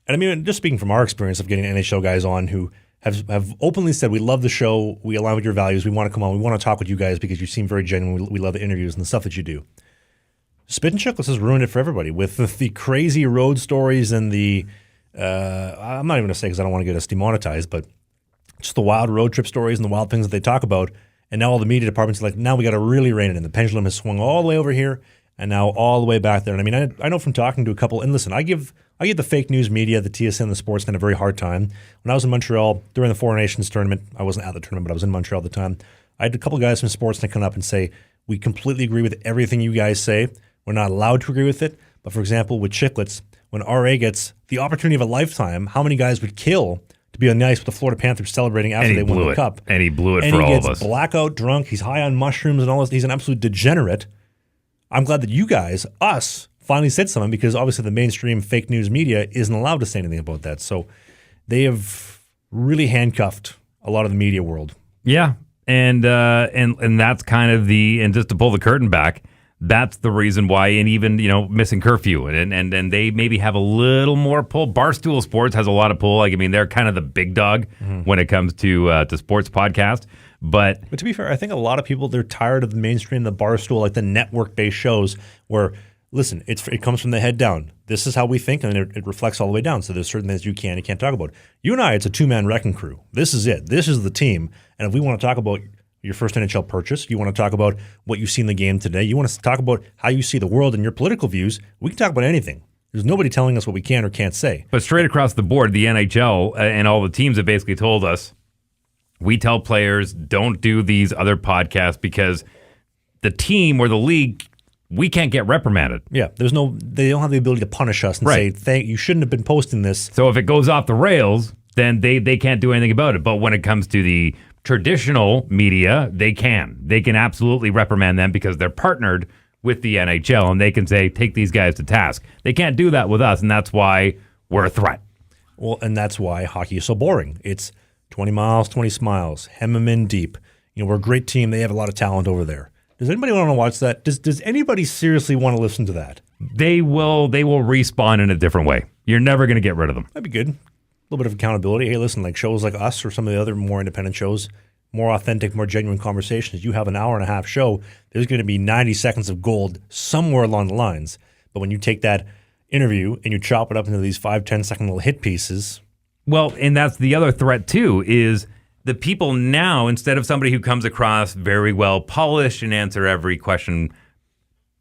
And I mean, just speaking from our experience of getting NHL guys on who have openly said, we love the show, we align with your values, we want to come on, we want to talk with you guys because you seem very genuine, we love the interviews and the stuff that you do. Spittin' Chiclets has ruined it for everybody with the crazy road stories and the, I'm not even going to say because I don't want to get us demonetized, but just the wild road trip stories and the wild things that they talk about. And now all the media departments are like, now we got to really rein it in. The pendulum has swung all the way over here and now all the way back there. And I mean, I know from talking to a couple, and listen, I give the fake news media, the TSN, the Sportsnet a very hard time. When I was in Montreal during the Four Nations tournament, I wasn't at the tournament, but I was in Montreal at the time. I had a couple guys from Sportsnet come up and say, we completely agree with everything you guys say. We're not allowed to agree with it. But for example, with Chiclets, when RA gets the opportunity of a lifetime, how many guys would kill to be on the ice with the Florida Panthers celebrating after they won the Cup? And he blew it for all of us. And he gets blackout drunk. He's high on mushrooms and all this. He's an absolute degenerate. I'm glad that you guys, us, finally said something because obviously the mainstream fake news media isn't allowed to say anything about that. So they have really handcuffed a lot of the media world. Yeah, and that's kind of and just to pull the curtain back, that's the reason why, and even, missing curfew, and they maybe have a little more pull. Barstool Sports has a lot of pull. Like, I mean, they're kind of the big dog when it comes to sports podcast. But to be fair, I think a lot of people, they're tired of the mainstream, the Barstool, like the network-based shows where, listen, it comes from the head down. This is how we think, and it reflects all the way down. So there's certain things you can't talk about. You and I, it's a two-man wrecking crew. This is it. This is the team. And if we want to talk about your first NHL purchase, you want to talk about what you see in the game today, you want to talk about how you see the world and your political views, we can talk about anything. There's nobody telling us what we can or can't say. But straight across the board, the NHL and all the teams have basically told us, we tell players, don't do these other podcasts because the team or the league, we can't get reprimanded. Yeah, they don't have the ability to punish us and say, you shouldn't have been posting this. So if it goes off the rails, then they can't do anything about it. But when it comes to the traditional media, they can. They can absolutely reprimand them because they're partnered with the NHL and they can say, take these guys to task. They can't do that with us, and that's why we're a threat. Well, and that's why hockey is so boring. It's 20 miles, 20 smiles, hem them in deep. We're a great team. They have a lot of talent over there. Does anybody want to watch that? Does anybody seriously want to listen to that? They will respawn in a different way. You're never going to get rid of them. That'd be good. A little bit of accountability. Hey, listen, like shows like us or some of the other more independent shows, more authentic, more genuine conversations. You have an hour and a half show, there's going to be 90 seconds of gold somewhere along the lines. But when you take that interview and you chop it up into these 5-10 second little hit pieces. Well, and that's the other threat too, is the people now, instead of somebody who comes across very well polished and answer every question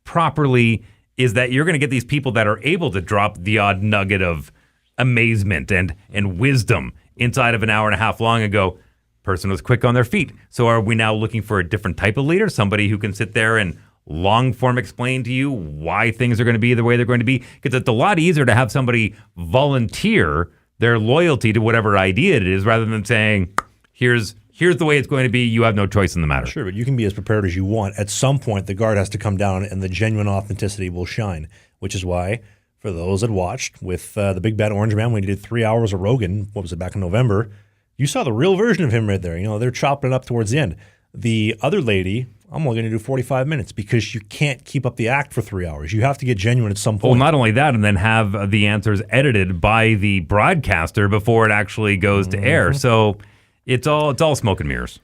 properly, is that you're going to get these people that are able to drop the odd nugget of amazement and wisdom inside of an hour and a half long and go, person was quick on their feet. So are we now looking for a different type of leader, somebody who can sit there and long form explain to you why things are going to be the way they're going to be? Because it's a lot easier to have somebody volunteer their loyalty to whatever idea it is rather than saying, here's the way it's going to be. You have no choice in the matter. Sure, but you can be as prepared as you want. At some point, the guard has to come down and the genuine authenticity will shine, which is why, for those that watched with the Big Bad Orange Man, when he did 3 hours of Rogan, what was it, back in November, you saw the real version of him right there. They're chopping it up towards the end. The other lady, I'm only going to do 45 minutes because you can't keep up the act for 3 hours. You have to get genuine at some point. Well, not only that, and then have the answers edited by the broadcaster before it actually goes to air. So it's all smoke and mirrors.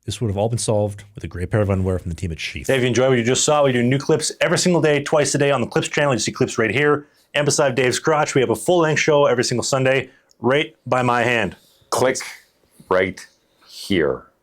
This would have all been solved with a great pair of underwear from the team at Sheath. If you enjoyed what you just saw, we do new clips every single day, twice a day on the Clips channel. You see clips right here. And beside Dave's crotch, we have a full-length show every single Sunday, right by my hand. Click right here.